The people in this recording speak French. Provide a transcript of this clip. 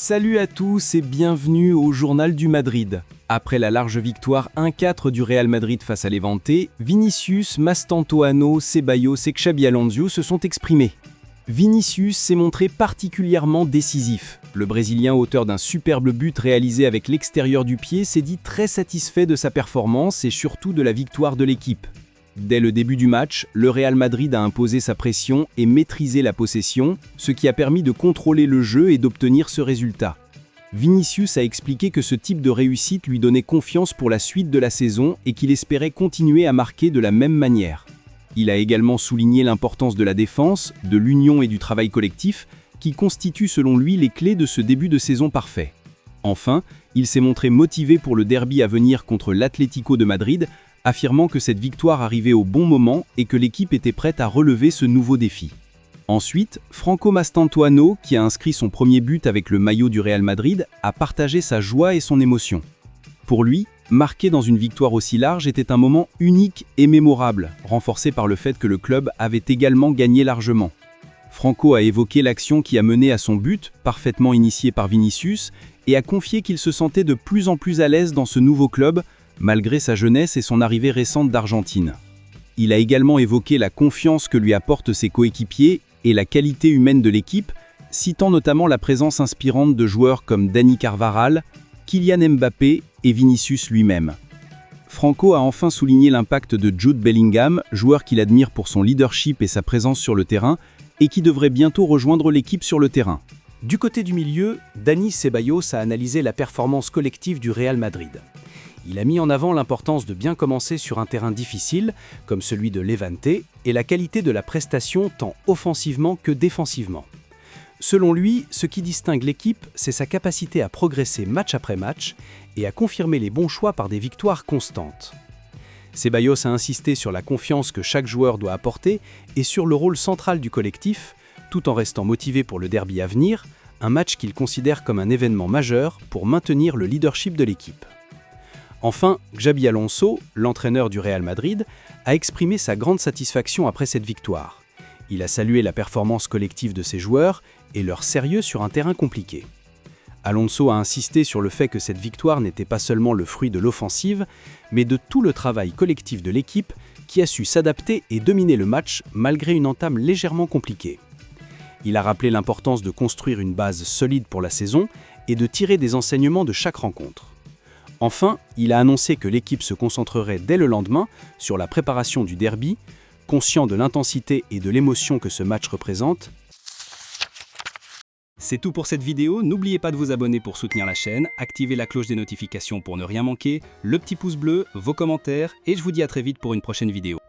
Salut à tous et bienvenue au Journal du Madrid. Après la large victoire 1-4 du Real Madrid face à Levante, Vinicius, Mastantuono, Ceballos et Xabi Alonso se sont exprimés. Vinicius s'est montré particulièrement décisif. Le Brésilien, auteur d'un superbe but réalisé avec l'extérieur du pied, s'est dit très satisfait de sa performance et surtout de la victoire de l'équipe. Dès le début du match, le Real Madrid a imposé sa pression et maîtrisé la possession, ce qui a permis de contrôler le jeu et d'obtenir ce résultat. Vinicius a expliqué que ce type de réussite lui donnait confiance pour la suite de la saison et qu'il espérait continuer à marquer de la même manière. Il a également souligné l'importance de la défense, de l'union et du travail collectif, qui constituent selon lui les clés de ce début de saison parfait. Enfin, il s'est montré motivé pour le derby à venir contre l'Atlético de Madrid, affirmant que cette victoire arrivait au bon moment et que l'équipe était prête à relever ce nouveau défi. Ensuite, Franco Mastantuono, qui a inscrit son premier but avec le maillot du Real Madrid, a partagé sa joie et son émotion. Pour lui, marquer dans une victoire aussi large était un moment unique et mémorable, renforcé par le fait que le club avait également gagné largement. Franco a évoqué l'action qui a mené à son but, parfaitement initié par Vinicius, et a confié qu'il se sentait de plus en plus à l'aise dans ce nouveau club, malgré sa jeunesse et son arrivée récente d'Argentine. Il a également évoqué la confiance que lui apportent ses coéquipiers et la qualité humaine de l'équipe, citant notamment la présence inspirante de joueurs comme Dani Carvajal, Kylian Mbappé et Vinicius lui-même. Franco a enfin souligné l'impact de Jude Bellingham, joueur qu'il admire pour son leadership et sa présence sur le terrain, et qui devrait bientôt rejoindre l'équipe sur le terrain. Du côté du milieu, Dani Ceballos a analysé la performance collective du Real Madrid. Il a mis en avant l'importance de bien commencer sur un terrain difficile, comme celui de Levante, et la qualité de la prestation tant offensivement que défensivement. Selon lui, ce qui distingue l'équipe, c'est sa capacité à progresser match après match et à confirmer les bons choix par des victoires constantes. Ceballos a insisté sur la confiance que chaque joueur doit apporter et sur le rôle central du collectif, tout en restant motivé pour le derby à venir, un match qu'il considère comme un événement majeur pour maintenir le leadership de l'équipe. Enfin, Xabi Alonso, l'entraîneur du Real Madrid, a exprimé sa grande satisfaction après cette victoire. Il a salué la performance collective de ses joueurs et leur sérieux sur un terrain compliqué. Alonso a insisté sur le fait que cette victoire n'était pas seulement le fruit de l'offensive, mais de tout le travail collectif de l'équipe qui a su s'adapter et dominer le match malgré une entame légèrement compliquée. Il a rappelé l'importance de construire une base solide pour la saison et de tirer des enseignements de chaque rencontre. Enfin, il a annoncé que l'équipe se concentrerait dès le lendemain sur la préparation du derby, conscient de l'intensité et de l'émotion que ce match représente. C'est tout pour cette vidéo, n'oubliez pas de vous abonner pour soutenir la chaîne, activer la cloche des notifications pour ne rien manquer, le petit pouce bleu, vos commentaires et je vous dis à très vite pour une prochaine vidéo.